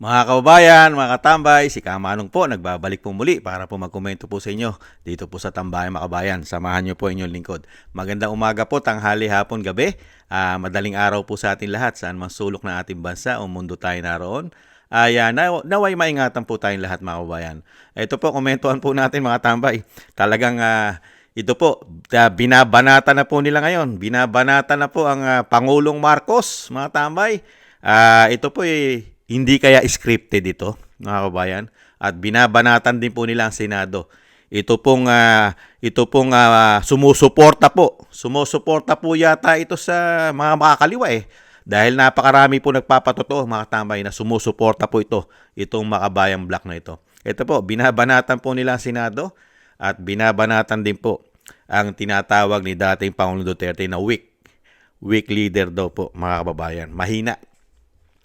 Mga kababayan, mga katambay, si Kamanong po nagbabalik po muli para po magkomento po sa inyo dito po sa Tambayan Makabayan. Samahan niyo po inyong lingkod. Magandang umaga po, tanghali, hapon, gabi. Madaling araw po sa ating lahat saan man sulok ng ating bansa o mundo tayo naroon. Naway maingatan po tayong lahat mga kababayan. Ito po, komentuhan po natin mga tambay. Talagang ito po, binabanata na po nila ngayon. Binabanata na po ang Pangulong Marcos, mga tambay. Ito po hindi kaya scripted ito, mga kabayan. At binabanatan din po nila ang Senado. Ito pong sumusuporta po. Sumusuporta po yata ito sa mga makakaliwa Dahil napakarami po nagpapatotoo, mga tambay, na sumusuporta po itong Makabayang Black na ito. Ito po, binabanatan po nila ang Senado at binabanatan din po ang tinatawag ni dating Pangulong Duterte na weak leader daw po, mga kababayan. Mahina.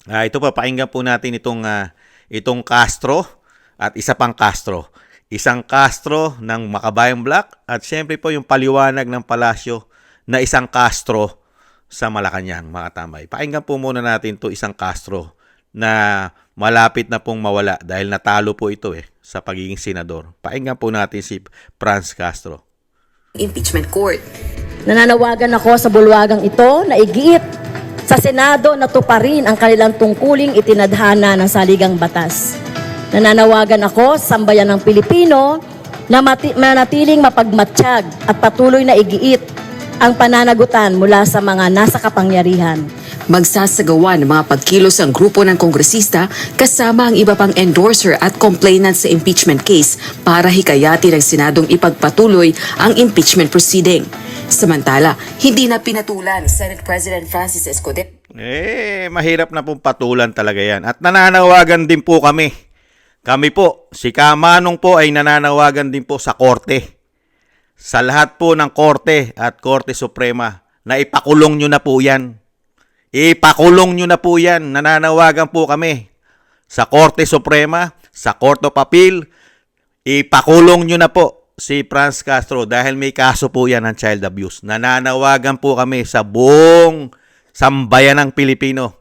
Ito pa, pakinggan po natin itong Castro at isa pang Castro. Isang Castro ng Makabayang Black at siyempre po yung paliwanag ng palasyo na isang Castro sa Malacanang, mga tambay. Pakinggan po muna natin to isang Castro na malapit na pong mawala dahil natalo po ito sa pagiging senador. Pakinggan po natin si Franz Castro. Impeachment Court. Nananawagan ako sa bulwagang ito na igiit sa Senado na tuparin ang kanilang tungkuling itinadhana ng saligang batas. Nananawagan ako sa sambayan ng Pilipino na manatiling mapagmatsyag at patuloy na igiit ang pananagutan mula sa mga nasa kapangyarihan. Magsasagawa ng mga pagkilos ang grupo ng kongresista kasama ang iba pang endorser at complainant sa impeachment case para hikayatin ng Senadong ipagpatuloy ang impeachment proceeding. Samantala, hindi na pinatulan ni Senate President Francis Escudero. Mahirap na pong patulan talaga yan. At nananawagan din po kami. Kami po, si Kamanong po ay nananawagan din po sa korte. Sa lahat po ng korte at Korte Suprema na ipakulong nyo na po yan. Ipakulong nyo na po yan. Nananawagan po kami sa Korte Suprema, sa Court of Appeal. Ipakulong nyo na po si Franz Castro dahil may kaso po yan ng child abuse. Nananawagan po kami sa buong sambayan ng Pilipino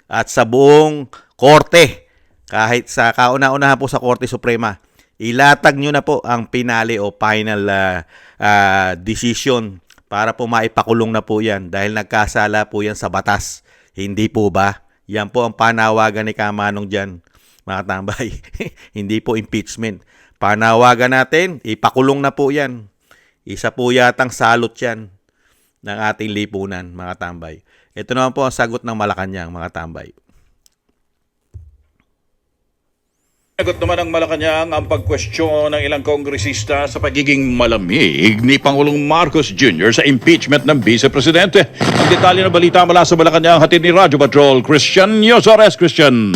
at sa buong korte, kahit sa kauna-unahan po sa Korte Suprema. Ilatag nyo na po ang pinali o final decision para po maipakulong na po yan dahil nagkasala po yan sa batas. Hindi po ba? Yan po ang panawagan ni Kamanong dyan, mga tambay. Hindi po impeachment. Panawagan natin, ipakulong na po yan. Isa po yatang salot yan ng ating lipunan, mga tambay. Ito naman po ang sagot ng Malacanang, mga tambay. Sagot naman ng Malacanang ang pagkwestiyon ng ilang kongresista sa pagiging malamig ni Pangulong Marcos Jr. sa impeachment ng Vice Presidente. Ang detalye ng balita mula sa Malacanang, hatid ni Radyo Patrol, Christian Yosores. Christian.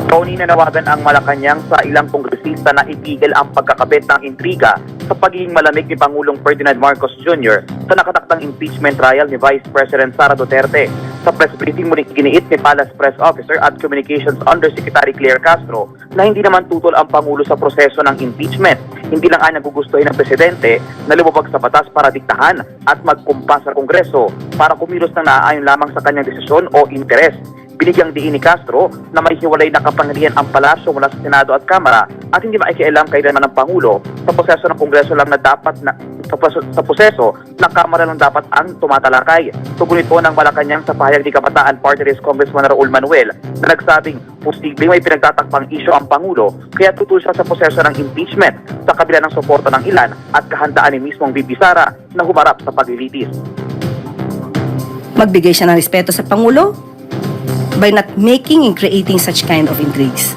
Tony, nanawagan ang Malacanang sa ilang kongresista na itigil ang pagkakabit ng intriga sa pagiging malamig ni Pangulong Ferdinand Marcos Jr. sa nakatakdang impeachment trial ni Vice President Sara Duterte. Sa press briefing muling giniit ni Palace Press Officer at Communications Undersecretary Claire Castro na hindi naman tutol ang Pangulo sa proseso ng impeachment. Hindi lang ay nagugustuhin ng Presidente na lumabag sa batas para diktahan at magkumpas sa Kongreso para kumilos ng naaayon lamang sa kanyang desisyon o interes. Binigyang diin ni Castro na may hiwalay na kapangyarihan ang palasyo mula sa Senado at Kamara at hindi maikialam kailanman ng Pangulo sa proseso ng Kongreso lang na dapat na sa proseso ng Kamara lang dapat ang tumatalakay. Tugon ito ng Malacanang sa pahayag ni Kabataan Party List Congressman Raul Manuel na nagsabing posibleng may pinagtatakpang isyo ang Pangulo kaya tutul siya sa proseso ng impeachment sa kabila ng suporta ng ilan at kahandaan ni mismong VP Sara na humarap sa paglilitis. Magbigay siya ng respeto sa Pangulo by not making and creating such kind of intrigues.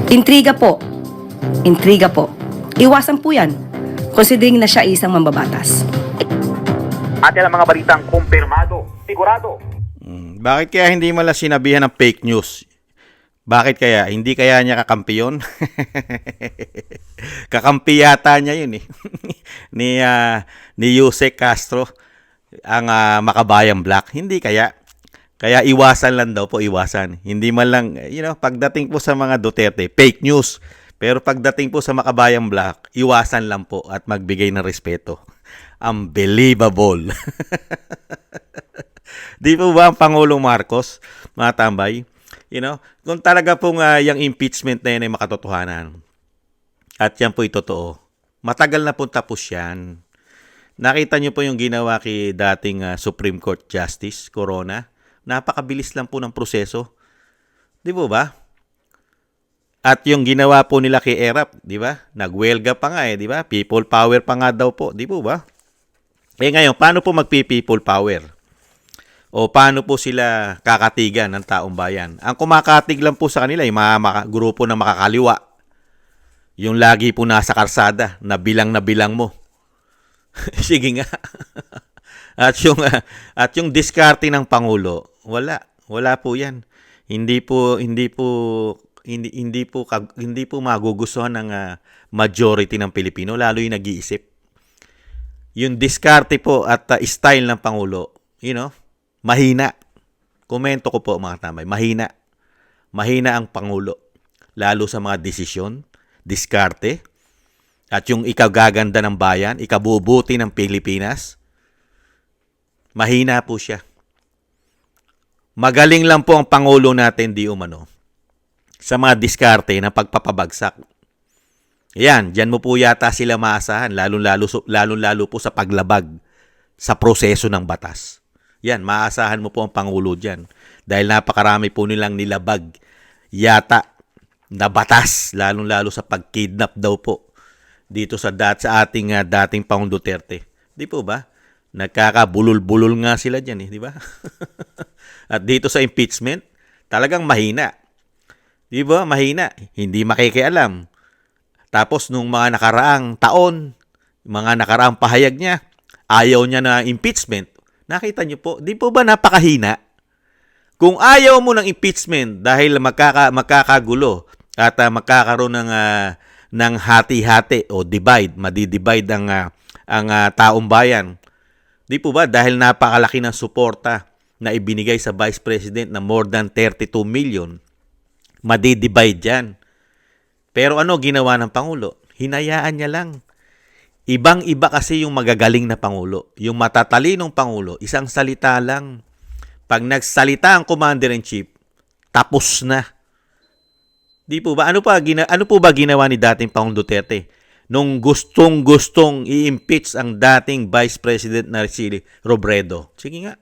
Intriga po. Intriga po. Iwasan po yan. Considering na siya isang mambabatas. At yan ang mga balitang kumpirmado, sigurado. Bakit kaya hindi mala sinabihan ng fake news? Bakit kaya? Hindi kaya niya kakampiyon? Kakampi yata niya yun ni Yusek Castro, ang Makabayang Black. Hindi kaya. Kaya iwasan lang daw po, iwasan. Hindi man lang, pagdating po sa mga Duterte, fake news. Pero pagdating po sa Makabayang Black, iwasan lang po at magbigay ng respeto. Unbelievable. Di po ba ang Pangulong Marcos, mga tambay? Kung talaga pong yung impeachment na yan ay makatotohanan, at yan po totoo, matagal na pong tapos yan. Nakita niyo po yung ginawa kay dating Supreme Court Justice Corona. Napakabilis lang po ng proseso. Di po ba? At yung ginawa po nila kay Erap, di ba? Nagwelga pa nga di ba? People power pa nga daw po, di po ba? Ngayon, paano po magpi-people power? O paano po sila kakatigan ng taong bayan? Ang kumakatig lang po sa kanila, yung mga grupo ng makakaliwa. Yung lagi po nasa karsada, na bilang mo. Sige nga. At yung diskarte ng pangulo, wala po 'yan. Hindi po magugustuhan ng majority ng Pilipino, lalo yung nag-iisip. Yung diskarte po at style ng pangulo, mahina. Komento ko po mga tamay, mahina. Mahina ang pangulo, lalo sa mga desisyon, diskarte. At yung ikagaganda ng bayan, ikabubuti ng Pilipinas, mahina po siya. Magaling lang po ang Pangulo natin di umano sa mga diskarte na pagpapabagsak. Yan, dyan mo po yata sila maasahan, lalo po sa paglabag sa proseso ng batas. Yan, maasahan mo po ang Pangulo dyan. Dahil napakarami po nilang nilabag yata na batas, lalo sa pagkidnap daw po dito sa ating dating Pangulong Duterte. Di po ba? Nagkakabulol-bulol nga sila dyan, di ba? At dito sa impeachment, talagang mahina. Di ba? Mahina. Hindi makikialam. Tapos nung mga nakaraang taon, mga nakaraang pahayag niya, ayaw niya na impeachment. Nakita niyo po, di po ba napakahina? Kung ayaw mo ng impeachment dahil magkakagulo at magkakaroon ng hati-hati o madidivide ang taong bayan. Di po ba dahil napakalaki ng suporta na ibinigay sa Vice President na more than 32 million, madidivide yan. Pero ano ginawa ng Pangulo? Hinayaan niya lang. Ibang-iba kasi yung magagaling na Pangulo. Yung matatalinong Pangulo, isang salita lang. Pag nagsalita ang Commander-in-Chief, tapos na. Di po ba? Ano po ba ginawa ni dating Pangulong Duterte nung gustong i-impeach ang dating Vice President na si Robredo? Sige nga.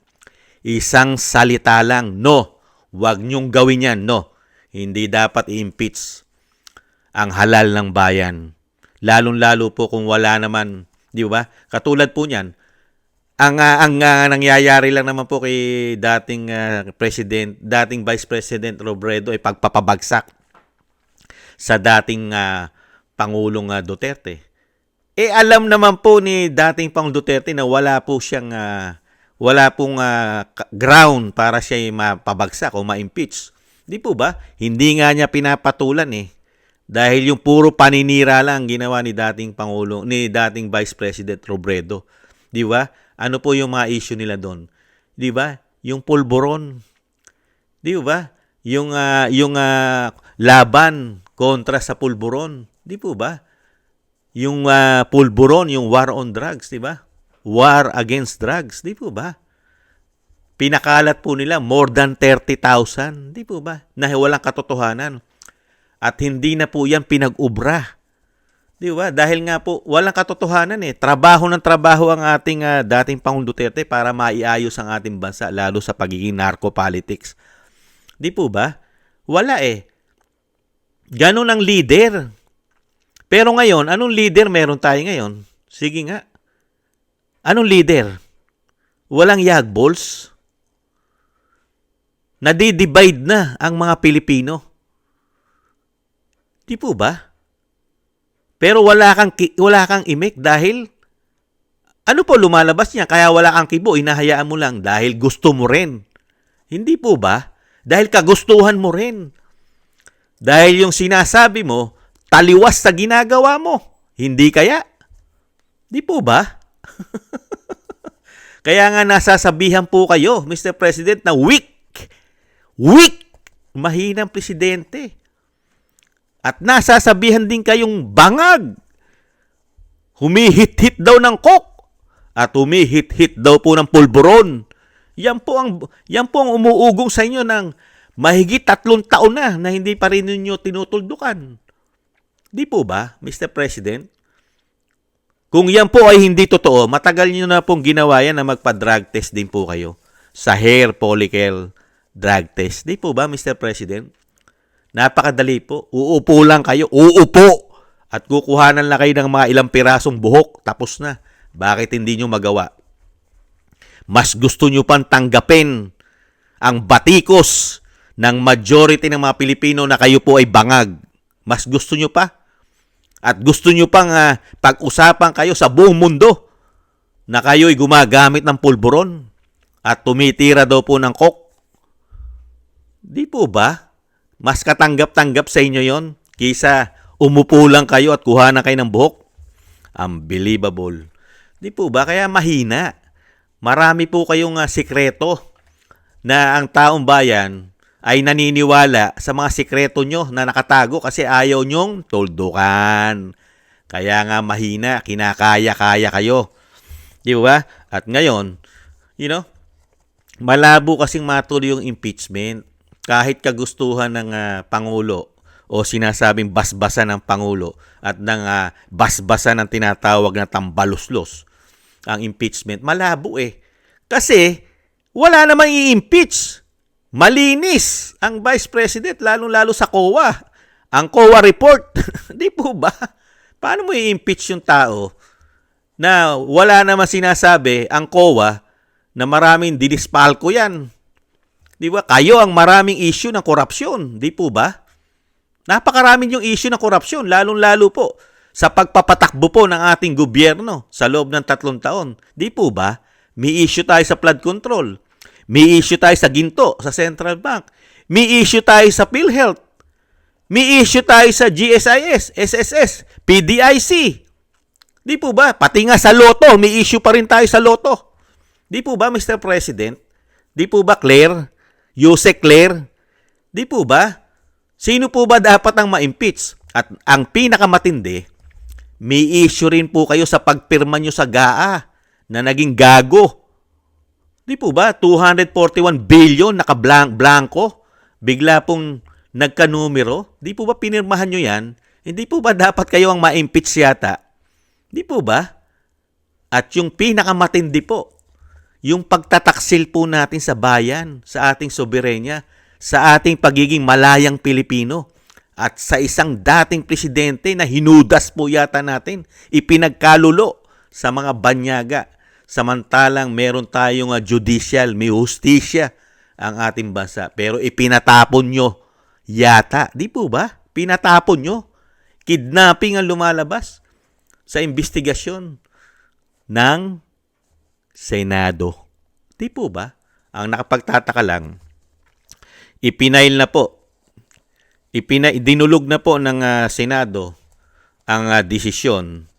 Isang salita lang, no. Huwag niyong gawin yan, no. Hindi dapat i-impeach ang halal ng bayan. Lalong-lalo po kung wala naman, di ba? Katulad po niyan, ang nangyayari lang naman po kay dating Vice President Robredo ay pagpapabagsak sa dating Pangulong Duterte. Alam naman po ni dating Pangulong Duterte na wala pong ground para siya mapabagsak o ma-impeach. Di po ba? Hindi nga niya pinapatulan Dahil yung puro paninira lang ginawa ni dating Vice President Robredo. Di ba? Ano po yung mga issue nila doon? Di ba? Yung pulburon. Di ba? Yung laban kontra sa pulburon. Di po ba? Yung pulburon, yung war on drugs, di ba? War against drugs, di po ba? Pinakalat po nila more than 30,000, di po ba? Na walang katotohanan. At hindi na po yan pinag-ubra. Di ba? Dahil nga po, walang katotohanan Trabaho ng trabaho ang ating dating Pangulong Duterte para maiayos ang ating bansa, lalo sa pagiging narco-politics. Di po ba? Wala Ganon ang leader. Pero ngayon, anong leader meron tayo ngayon? Sige nga. Anong leader? Walang yagbols? Nadidivide na ang mga Pilipino. Di po ba? Pero wala kang imik dahil ano po lumalabas niya? Kaya wala kang kibo, inahayaan mo lang dahil gusto mo rin. Hindi po ba? Dahil kagustuhan mo rin. Dahil yung sinasabi mo, taliwas sa ginagawa mo. Hindi kaya? Di po ba? Kaya nga nasasabihan po kayo, Mr. President, na weak. Mahinang presidente. At nasasabihan din kayong bangag. Humihit-hit daw ng kok. At humihit-hit daw po ng pulburon. Yan po ang umuugong sa inyo ng Mahigit 3 taon na hindi pa rin ninyo tinutuldukan. Di po ba, Mr. President? Kung yan po ay hindi totoo, matagal nyo na pong ginawa yan na magpa-drug test din po kayo sa hair follicle drug test. Di po ba, Mr. President? Napakadali po. Uupo lang kayo. Uupo! At kukuhanan lang kayo ng mga ilang pirasong buhok. Tapos na. Bakit hindi nyo magawa? Mas gusto nyo pang tanggapin ang batikos ng majority ng mga Pilipino na kayo po ay bangag. Mas gusto nyo pa? At gusto nyo pang pag-usapan kayo sa buong mundo na kayo ay gumagamit ng pulburon at tumitira daw po ng coke. Di po ba? Mas katanggap-tanggap sa inyo yon kaysa umupo lang kayo at kuhanan kayo ng buhok. Unbelievable. Di po ba? Kaya mahina. Marami po kayong sikreto na ang taong bayan ay naniniwala sa mga sikreto nyo na nakatago kasi ayaw nyong tuldukan. Kaya nga mahina, kinakaya-kaya kayo. Di ba? At ngayon, malabo kasing matuloy yung impeachment. Kahit kagustuhan ng Pangulo o sinasabing basbasan ng Pangulo at ng basbasan ng tinatawag na tambaluslos ang impeachment, malabo eh. Kasi wala namang i-impeach. Malinis ang Vice President, lalong-lalo sa COA. Ang COA report, di po ba? Paano mo i-impeach yung tao na wala naman sinasabi ang COA na maraming dinispalko yan? Di ba? Kayo ang maraming issue ng korupsyon, di po ba? Napakaraming yung issue ng korupsyon, lalong-lalo po sa pagpapatakbo po ng ating gobyerno sa loob ng 3 taon. Di po ba? May issue tayo sa flood control. May issue tayo sa ginto, sa Central Bank. May issue tayo sa PhilHealth. May issue tayo sa GSIS, SSS, PDIC. Di po ba? Pati nga sa loto, may issue pa rin tayo sa loto. Di po ba, Mr. President? Di po ba, Claire? Yusek Claire? Di po ba? Sino po ba dapat ang ma-impeach? At ang pinakamatindi, may issue rin po kayo sa pagpirma nyo sa GAA na naging gago. Di po ba? 241 billion naka-blanco. Bigla pong nagka-numero. Di po ba pinirmahan nyo yan? Hindi po ba dapat kayo ang ma-impeach yata? Di po ba? At yung pinakamatindi po, yung pagtataksil po natin sa bayan, sa ating soberenya, sa ating pagiging malayang Pilipino, at sa isang dating presidente na hinudas po yata natin, ipinagkalulo sa mga banyaga. Samantalang meron tayong judicial, may hustisya ang ating bansa. Pero ipinatapon nyo yata. Di po ba? Pinatapon nyo. Kidnapping ang lumalabas sa investigasyon ng Senado. Di po ba? Ang nakapagtataka lang, dinulog na po ng Senado ang desisyon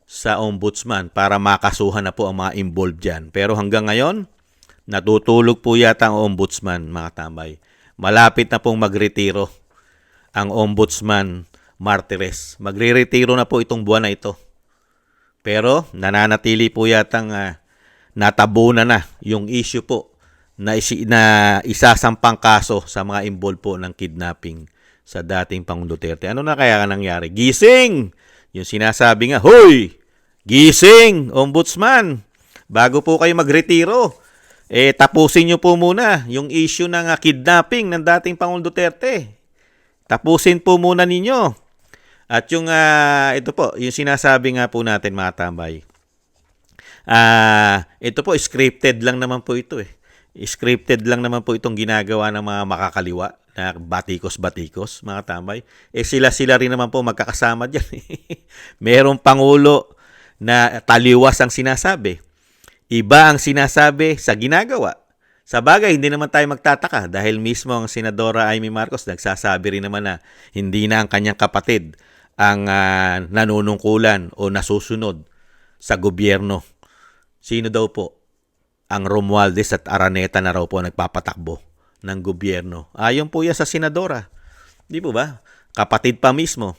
sa ombudsman para makasuhan na po ang mga involved dyan. Pero hanggang ngayon, natutulog po yata ang ombudsman, mga tambay. Malapit na pong magretiro ang ombudsman Martires. Magre-retiro na po itong buwan na ito. Pero nananatili po yatang natabunan na yung issue po na isasampang kaso sa mga involved po ng kidnapping sa dating Pangulong Duterte. Ano na kaya nangyari? Gising! Yung sinasabi nga, hoy! Gising! Ombudsman! Bago po kayo magretiro, tapusin nyo po muna yung issue ng kidnapping ng dating Pangulong Duterte. Tapusin po muna ninyo. At yung, ito po, yung sinasabi nga po natin mga tambay. Ito po, scripted lang naman po ito eh. Scripted lang naman po itong ginagawa ng mga makakaliwa na batikos-batikos, mga tambay. Sila rin naman po magkakasama dyan. Merong Pangulo na taliwas ang sinasabi. Iba ang sinasabi sa ginagawa. Sa bagay, hindi naman tayo magtataka dahil mismo ang Senadora Amy Marcos nagsasabi rin naman na hindi na ang kanyang kapatid ang nanunungkulan o nasusunod sa gobyerno. Sino daw po? Ang Romualdez at Araneta na raw po nagpapatakbo ng gobyerno. Ayon po yan sa Senadora. Di po ba? Kapatid pa mismo.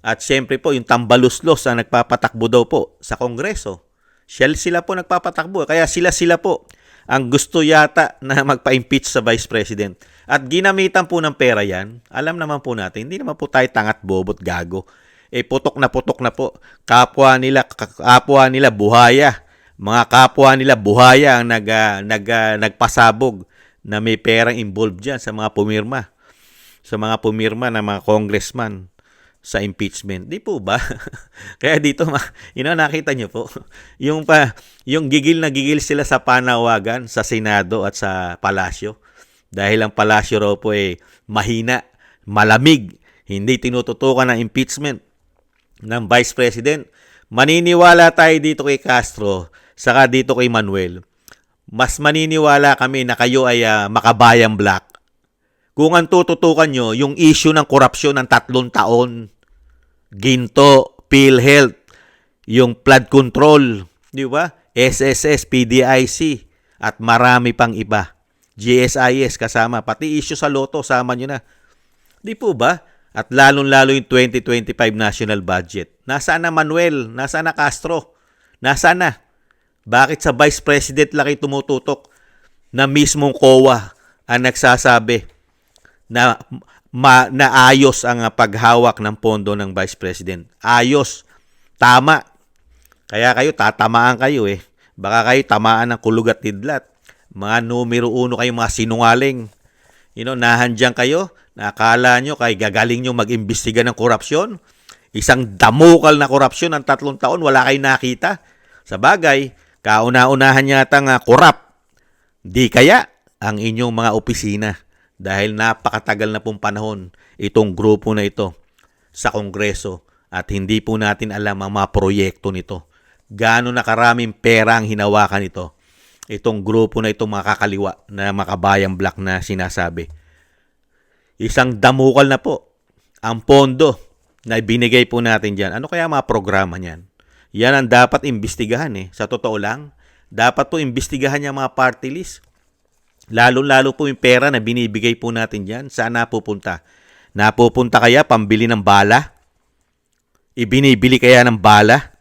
At syempre po, yung tambaluslos ang nagpapatakbo daw po sa Kongreso. Sila po nagpapatakbo. Kaya sila po ang gusto yata na magpa-impeach sa Vice President. At ginamitan po ng pera yan, alam naman po natin, hindi naman po tayo tangat, bobot, gago. Putok na po. Kapwa nila buhaya. Mga kapwa nila buhaya ang nagpasabog na may perang involved dyan sa mga pumirma. Sa mga pumirma ng mga congressman sa impeachment. Di po ba? Kaya dito, nakita nyo po, yung gigil na gigil sila sa panawagan sa Senado at sa Palasyo. Dahil ang Palasyo raw po mahina, malamig, hindi tinututukan ng impeachment ng Vice President. Maniniwala tayo dito kay Castro, saka dito kay Manuel. Mas maniniwala kami na kayo ay makabayang black. Kung ang tututukan nyo, yung issue ng korupsyon ng 3 taon, Ginto, PhilHealth, yung flood control, di ba? SSS, PDIC, at marami pang iba. GSIS kasama, pati issue sa loto, sama nyo na. Di po ba? At lalong-lalo yung 2025 national budget. Nasaan na Manuel? Nasaan na Castro? Nasaan na? Bakit sa Vice President lang kayo tumututok na mismong COA ang nagsasabi na ayos ang paghawak ng pondo ng Vice President? Ayos. Tama. Kaya kayo, tatamaan kayo Baka kayo tamaan ng kulug at tidlat. Mga numero 1 kayo, mga sinungaling. Nahandyan kayo, nakala nyo kay gagaling nyo mag-imbestiga ng korupsyon. Isang damukal na korupsyon ng 3 taon, wala kayo nakita. Sa bagay, kauna-unahan yata nga korap. Di kaya ang inyong mga opisina. Dahil napakatagal na pong panahon itong grupo na ito sa Kongreso at hindi po natin alam ang mga proyekto nito. Gaano na karaming pera ang hinawakan ito. Itong grupo na itong mga kakaliwa na makabayang black na sinasabi. Isang damukal na po ang pondo na binigay po natin dyan. Ano kaya mga programa niyan? Yan ang dapat imbestigahan Sa totoo lang, dapat po imbestigahan niya mga party list. Lalo-lalo po yung pera na binibigay po natin dyan. Saan napupunta? Napupunta kaya pambili ng bala? Ibinibili kaya ng bala?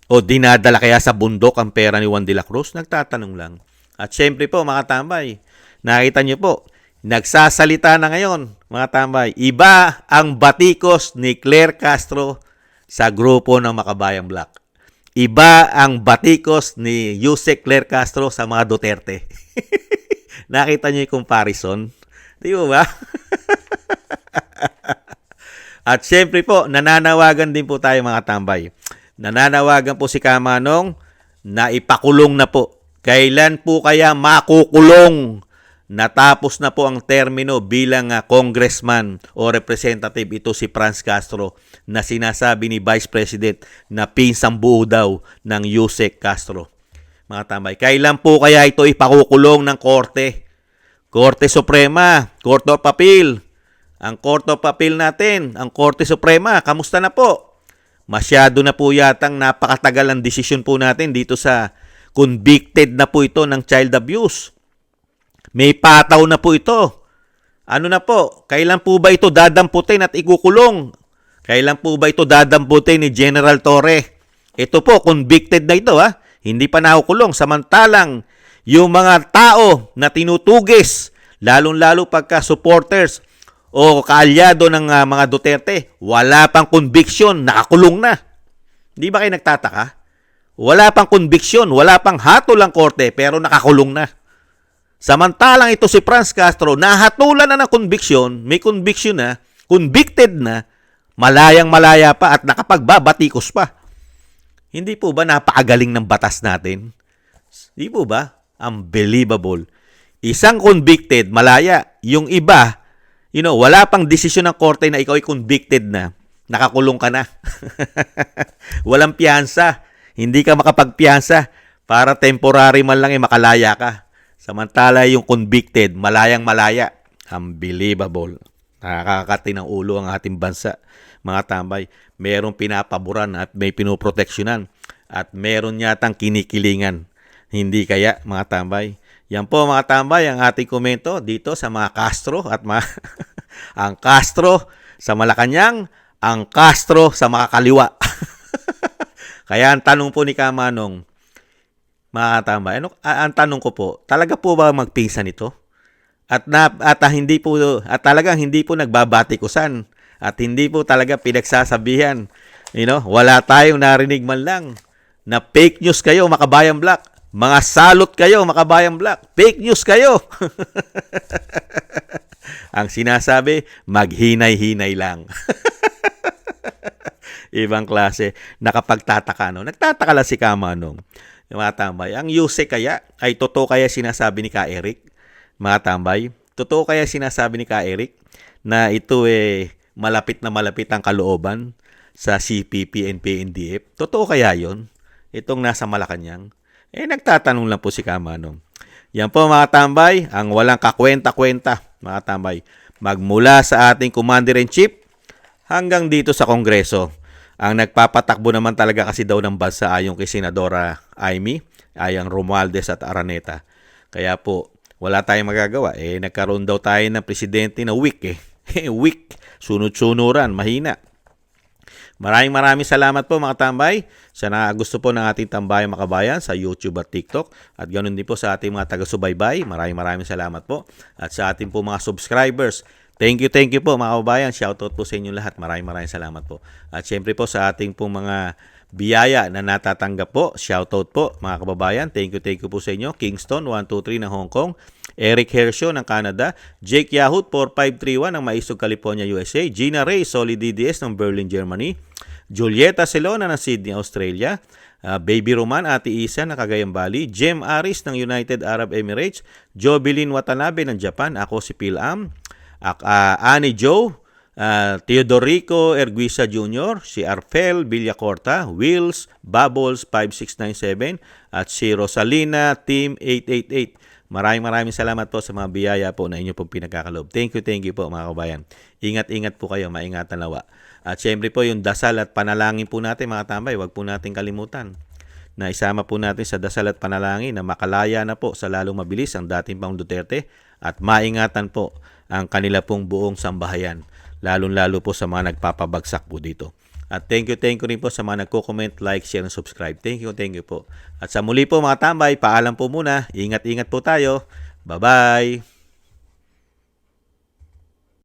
O dinadala kaya sa bundok ang pera ni Juan de la Cruz? Nagtatanong lang. At syempre po mga tambay, nakita niyo po, nagsasalita na ngayon mga tambay. Iba ang batikos ni Claire Castro sa grupo ng Makabayang Black. Iba ang batikos ni Yusek Claire Castro sa mga Duterte. Nakita niyo yung comparison? Di ba? At syempre po, nananawagan din po tayo mga tambay. Nananawagan po si Kamanong na ipakulong na po. Kailan po kaya makukulong? Natapos na po ang termino bilang congressman o representative ito si Franz Castro na sinasabi ni Vice President na pinsang buo daw ng Yusek Castro. Mga tambay, kailan po kaya ito ipakukulong ng Korte? Korte Suprema, Court of Appeal. Ang Court of Appeal natin, ang Korte Suprema, kamusta na po? Masyado na po yatang napakatagal ang desisyon po natin dito sa convicted na po ito ng child abuse. May pataw na po ito. Ano na po? Kailan po ba ito dadamputin at ikukulong? Kailan po ba ito dadamputin ni General Torre? Ito po, convicted na ito Hindi pa nakukulong. Samantalang, yung mga tao na tinutugis, lalong-lalo pagka supporters o kaalyado ng mga Duterte, wala pang conviction, nakakulong na. Di ba kayo nagtataka? Wala pang conviction, wala pang hatol ang korte, pero nakakulong na. Samantalang ito si Franz Castro, nahatulan na ng conviction, may conviction na, convicted na, malayang-malaya pa at nakapagbabatikos pa. Hindi po ba napakagaling ng batas natin? Hindi po ba? Unbelievable. Isang convicted, malaya. Yung iba, wala pang desisyon ng korte na ikaw ay convicted na. Nakakulong ka na. Walang piyansa. Hindi ka makapagpiyansa para temporary man lang makalaya ka. Samantala yung convicted, malayang-malaya. Unbelievable. Nakakati ng ulo ang ating bansa. Mga tambay, merong pinapaboran at may pinoproteksyonan at meron yatang kinikilingan. Hindi kaya mga tambay? Yan po mga tambay ang ating komento dito sa mga Castro at ang Castro sa Malacanang, ang Castro sa mga kaliwa. Kaya ang tanong po ni Kamanong, mga katambay, ang tanong ko po, talaga po ba magpinsan ito? At talagang hindi po nagbabatikusan at hindi po talaga pinagsasabihan. Wala tayong narinig man lang na fake news kayo, Makabayan Black. Mga salot kayo, Makabayan Black. Fake news kayo. Ang sinasabi, maghinay-hinay lang. Ibang klase. Nakapagtataka, no? Nagtataka lang si Kamanong. Mga tambay. Ang Yuse kaya, ay totoo kaya sinasabi ni Ka Eric? Mga tambay. Totoo kaya sinasabi ni Ka Eric na ito malapit na malapit ang kalooban sa CPP and PNDF? Totoo kaya yon? Itong nasa Malacanang? Nagtatanong lang po si Kamanong. Yan po mga tambay, ang walang kakwenta-kwenta, mga tambay. Magmula sa ating Commander-in-Chief hanggang dito sa Kongreso. Ang nagpapatakbo naman talaga kasi daw ng bansa ayon kay Senadora Amy, ayang Romualdez at Araneta. Kaya po, wala tayong magagawa. Nagkaroon daw tayo ng presidente na weak weak. Sunod-sunuran, mahina. Maraming salamat po mga tambay sa gusto po ng ating Tambayang Makabayan sa YouTube at TikTok. At ganoon din po sa ating mga taga-subaybay. Maraming salamat po. At sa ating po mga subscribers. Thank you po mga kababayan. Shoutout po sa inyo lahat. Maraming salamat po. At syempre po sa ating po mga biyaya na natatanggap po. Shoutout po mga kababayan. Thank you po sa inyo. Kingston 123 ng Hong Kong. Eric Hershio ng Canada. Jake Yahut 4531 ng Maisog, California, USA. Gina Ray Solid DDS ng Berlin, Germany. Julieta Celona ng Sydney, Australia. Baby Roman, Ate Isa ng Cagayan Valley. Jem Aris ng United Arab Emirates. Jobilin Watanabe ng Japan. Ako si Phil Am. Annie Joe. Teodorico Erguisa Jr., si Arfel Villacorta, Wills, Bubbles 5697 at si Rosalina Team 888. Maraming salamat po sa mga biyaya po na inyo pong pinagkakalob. Thank you po mga kabayan. Ingat po kayo, maingatan nawa. At syempre po yung dasal at panalangin po natin mga tambay, wag po natin kalimutan na isama po natin sa dasal at panalangin na makalaya na po sa lalong mabilis ang dating Pangulong Duterte at maingatan po ang kanila pong buong sambahayan, lalong-lalo po sa mga nagpapabagsak po dito. At thank you rin po sa mga nagko-comment, like, share, and subscribe. Thank you po. At sa muli po mga tambay, paalam po muna. Ingat po tayo. Bye-bye!